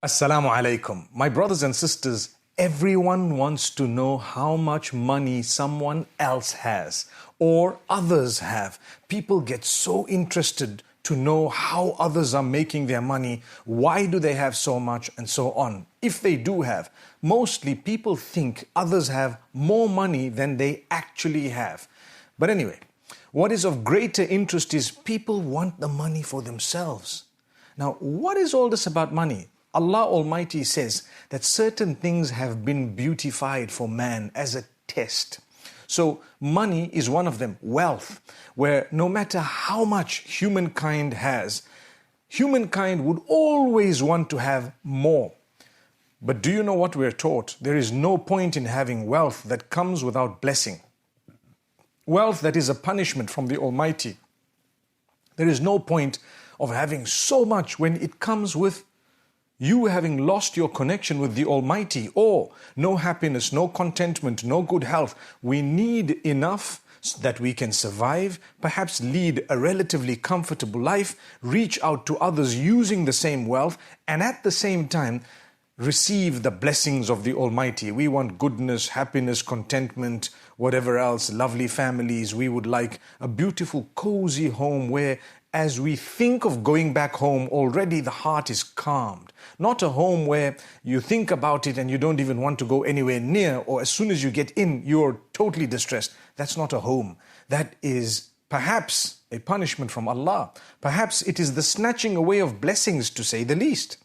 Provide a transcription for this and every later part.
Assalamu alaikum. My brothers and sisters, everyone wants to know how much money someone else has or others have. People get so interested to know how others are making their money, why do they have so much, and so on. If they do have, mostly people think others have more money than they actually have. But anyway, what is of greater interest is people want the money for themselves. Now, what is all this about money? Allah Almighty says that certain things have been beautified for man as a test. So money is one of them, wealth, where no matter how much humankind has, humankind would always want to have more. But do you know what we're taught? There is no point in having wealth that comes without blessing. Wealth that is a punishment from the Almighty. There is no point of having so much when it comes with you having lost your connection with the Almighty, or no happiness, no contentment, no good health. We need enough so that we can survive, perhaps lead a relatively comfortable life, reach out to others using the same wealth, and at the same time, receive the blessings of the Almighty. We want goodness, happiness, contentment, whatever else, lovely families. We would like a beautiful, cozy home where as we think of going back home, already the heart is calmed. Not a home where you think about it and you don't even want to go anywhere near, or as soon as you get in, you're totally distressed. That's not a home. That is perhaps a punishment from Allah. Perhaps it is the snatching away of blessings, to say the least.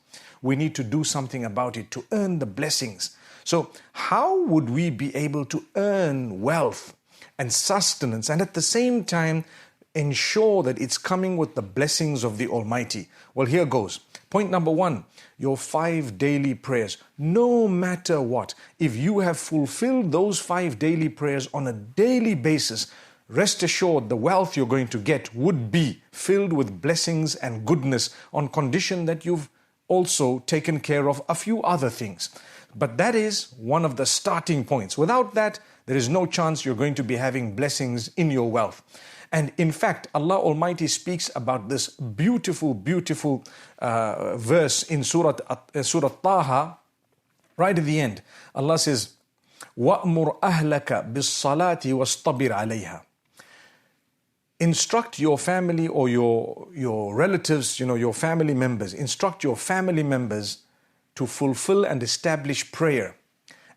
We need to do something about it to earn the blessings. So how would we be able to earn wealth and sustenance and at the same time ensure that it's coming with the blessings of the Almighty? Well, here goes. Point number one, your 5 daily prayers. No matter what, if you have fulfilled those 5 daily prayers on a daily basis, rest assured the wealth you're going to get would be filled with blessings and goodness on condition that you've also taken care of a few other things. But that is one of the starting points. Without that, there is no chance you're going to be having blessings in your wealth. And in fact, Allah Almighty speaks about this beautiful, beautiful verse in Surah Taha, right at the end. Allah says, وَأْمُرْ أَهْلَكَ بِالصَّلَاةِ وَاسْطَبِرْ عَلَيْهَا. Instruct your family or your relatives, your family members, instruct your family members to fulfill and establish prayer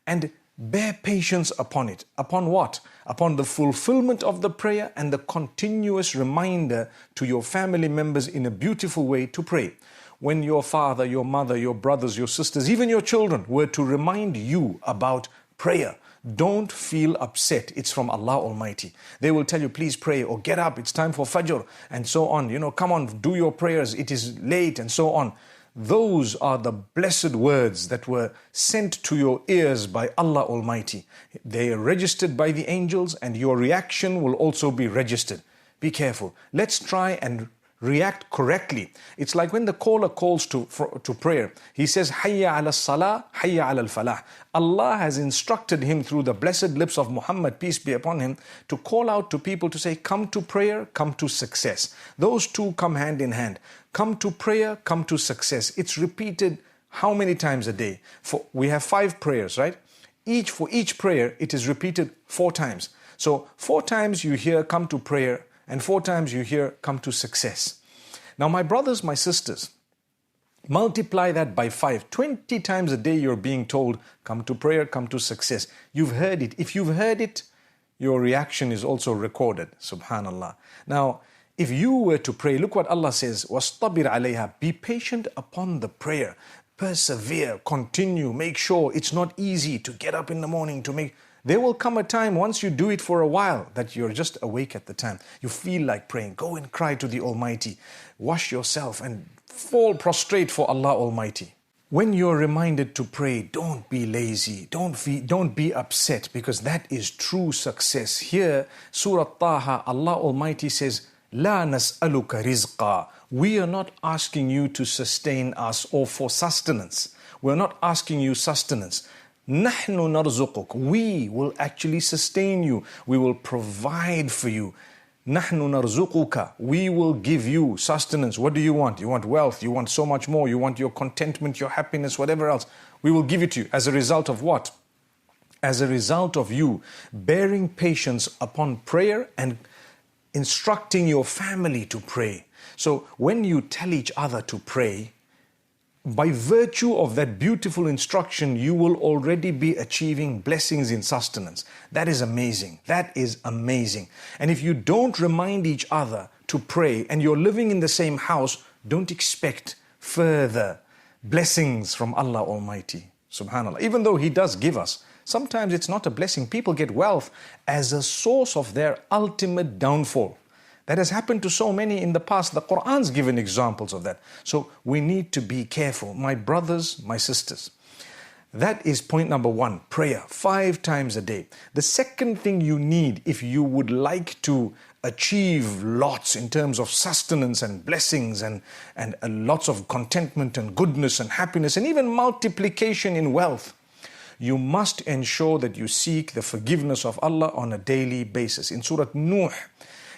and bear patience upon it. Upon what? Upon the fulfillment of the prayer and the continuous reminder to your family members in a beautiful way to pray. When your father, your mother, your brothers, your sisters, even your children were to remind you about prayer, don't feel upset. It's from Allah Almighty. They will tell you, please pray, or get up, it's time for Fajr, and so on. Come on, do your prayers, it is late, and so on. Those are the blessed words that were sent to your ears by Allah Almighty. They are registered by the angels, and your reaction will also be registered. Be careful. Let's try and react correctly. It's like when the caller calls to prayer. He says, Hayya ala salah, Hayya ala al-falah. Allah has instructed him through the blessed lips of Muhammad, peace be upon him, to call out to people to say, come to prayer, come to success. Those two come hand in hand. Come to prayer, come to success. It's repeated how many times a day? We have 5 prayers, right? For each prayer, it is repeated 4 times. So 4 times you hear, come to prayer, and 4 times you hear, come to success. Now, my brothers, my sisters, multiply that by 5. 20 times a day you're being told, come to prayer, come to success. You've heard it. If you've heard it, your reaction is also recorded. Subhanallah. Now, if you were to pray, look what Allah says, وَاسْطَبِرْ عَلَيْهَا. Be patient upon the prayer. Persevere, continue, make sure it's not easy to get up in the morning to make. There will come a time once you do it for a while that you're just awake at the time. You feel like praying. Go and cry to the Almighty. Wash yourself and fall prostrate for Allah Almighty. When you're reminded to pray, don't be lazy. Don't be upset, because that is true success. Here, Surah Taha, Allah Almighty says, لا نسألك رزقا. We are not asking you to sustain us or for sustenance. We're not asking you sustenance. نحن نرزقك. We will actually sustain you. We will provide for you. نَحْنُ نَرْزُقُكَ. We will give you sustenance. What do you want? You want wealth. You want so much more. You want your contentment, your happiness, whatever else. We will give it to you. As a result of what? As a result of you bearing patience upon prayer and instructing your family to pray. So when you tell each other to pray, by virtue of that beautiful instruction, you will already be achieving blessings in sustenance. That is amazing. That is amazing. And if you don't remind each other to pray and you're living in the same house, don't expect further blessings from Allah Almighty. Subhanallah. Even though He does give us, sometimes it's not a blessing. People get wealth as a source of their ultimate downfall. That has happened to so many in the past. The Quran's given examples of that. So we need to be careful. My brothers, my sisters. That is point number one, prayer, 5 times a day. The second thing you need if you would like to achieve lots in terms of sustenance and blessings and lots of contentment and goodness and happiness and even multiplication in wealth, you must ensure that you seek the forgiveness of Allah on a daily basis. In Surah Nuh,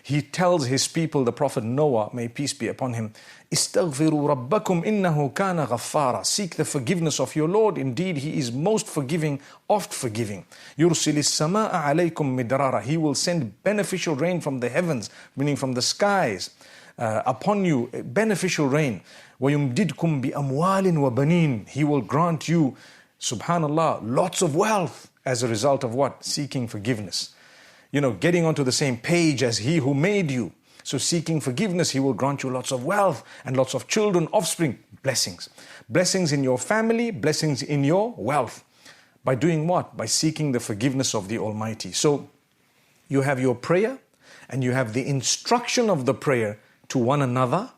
He tells his people, the Prophet Noah, may peace be upon him, "Istaghfiru rabbakum innahu kana ghaffara." Seek the forgiveness of your Lord. Indeed, He is most forgiving, oft forgiving. Yursilis samaa alaykum midrara. He will send beneficial rain from the heavens, meaning from the skies, upon you, beneficial rain. وَيُمْدِدْكُمْ بِأَمْوَالٍ وَبَنِينَ. He will grant you, subhanallah, lots of wealth as a result of what? Seeking forgiveness. Getting onto the same page as He who made you. So seeking forgiveness, He will grant you lots of wealth and lots of children, offspring, blessings. Blessings in your family, blessings in your wealth. By doing what? By seeking the forgiveness of the Almighty. So you have your prayer and you have the instruction of the prayer to one another.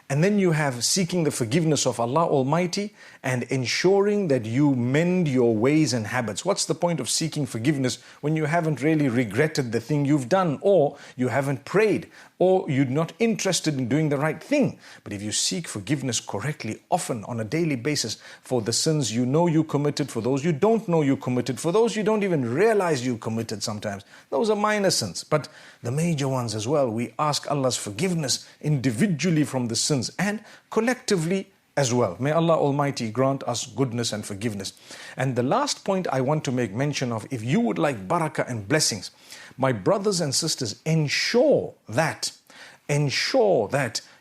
And then you have seeking the forgiveness of Allah Almighty and ensuring that you mend your ways and habits. What's the point of seeking forgiveness when you haven't really regretted the thing you've done, or you haven't prayed, or you're not interested in doing the right thing? But if you seek forgiveness correctly, often on a daily basis, for the sins you know you committed, for those you don't know you committed, for those you don't even realize you committed sometimes, those are minor sins. But the major ones as well, we ask Allah's forgiveness individually from the sins and collectively as well. May Allah Almighty grant us goodness and forgiveness. And the last point I want to make mention of, if you would like barakah and blessings, my brothers and sisters, ensure that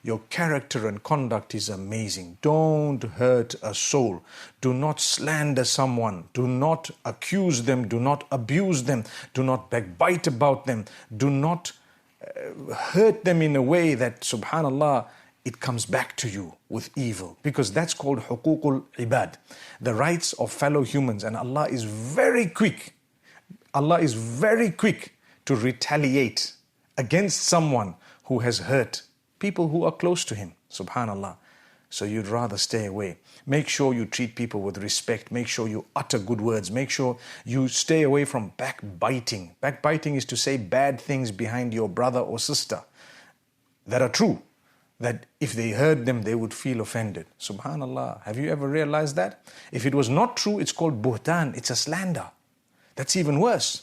your character and conduct is amazing. Don't hurt a soul. Do not slander someone. Do not accuse them. Do not abuse them. Do not backbite about them. Do not hurt them in a way that, subhanallah, it comes back to you with evil, because that's called huququl ibad, the rights of fellow humans. And Allah is very quick to retaliate against someone who has hurt people who are close to Him, subhanallah. So you'd rather stay away. Make sure you treat people with respect. Make sure you utter good words. Make sure you stay away from backbiting. Backbiting is to say bad things behind your brother or sister that are true, that if they heard them, they would feel offended. Subhanallah. Have you ever realized that? If it was not true, it's called buhtan. It's a slander. That's even worse.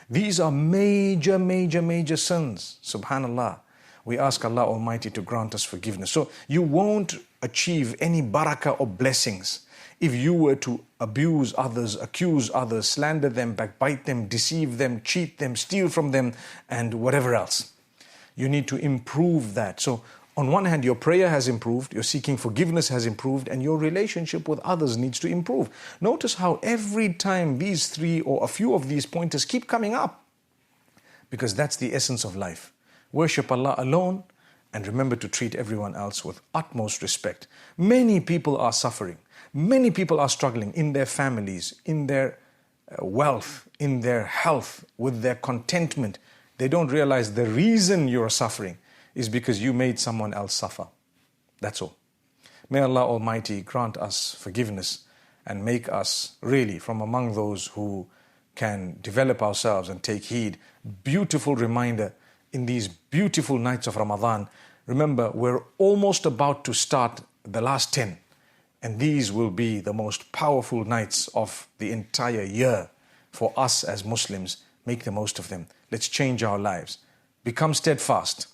These are major, major, major sins. Subhanallah. We ask Allah Almighty to grant us forgiveness. So you won't achieve any barakah or blessings if you were to abuse others, accuse others, slander them, backbite them, deceive them, cheat them, steal from them, and whatever else. You need to improve that. So on one hand, your prayer has improved, your seeking forgiveness has improved, and your relationship with others needs to improve. Notice how every time these 3 or a few of these pointers keep coming up, because that's the essence of life. Worship Allah alone and remember to treat everyone else with utmost respect. Many people are suffering. Many people are struggling in their families, in their wealth, in their health, with their contentment. They don't realize the reason you're suffering is because you made someone else suffer. That's all. May Allah Almighty grant us forgiveness and make us really from among those who can develop ourselves and take heed. Beautiful reminder in these beautiful nights of Ramadan. Remember, we're almost about to start the last 10, and these will be the most powerful nights of the entire year for us as Muslims. Make the most of them. Let's change our lives. Become steadfast.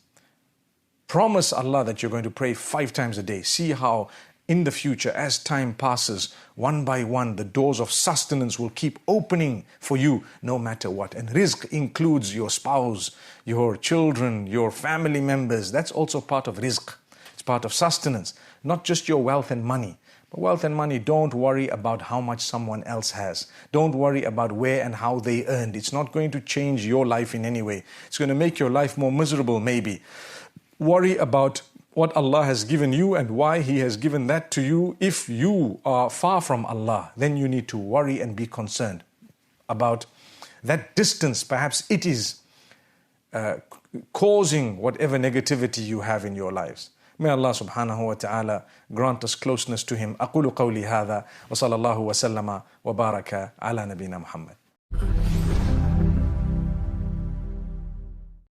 Promise Allah that you're going to pray 5 times a day. See how in the future, as time passes, one by one, the doors of sustenance will keep opening for you no matter what. And rizq includes your spouse, your children, your family members. That's also part of rizq. It's part of sustenance. Not just your wealth and money. But wealth and money, don't worry about how much someone else has. Don't worry about where and how they earned. It's not going to change your life in any way. It's going to make your life more miserable maybe. Worry about what Allah has given you and why He has given that to you. If you are far from Allah, then you need to worry and be concerned about that distance. Perhaps it is causing whatever negativity you have in your lives. May Allah subhanahu wa ta'ala grant us closeness to Him. أقول قولي هذا وصلى الله وسلم وبارك على نبينا محمد.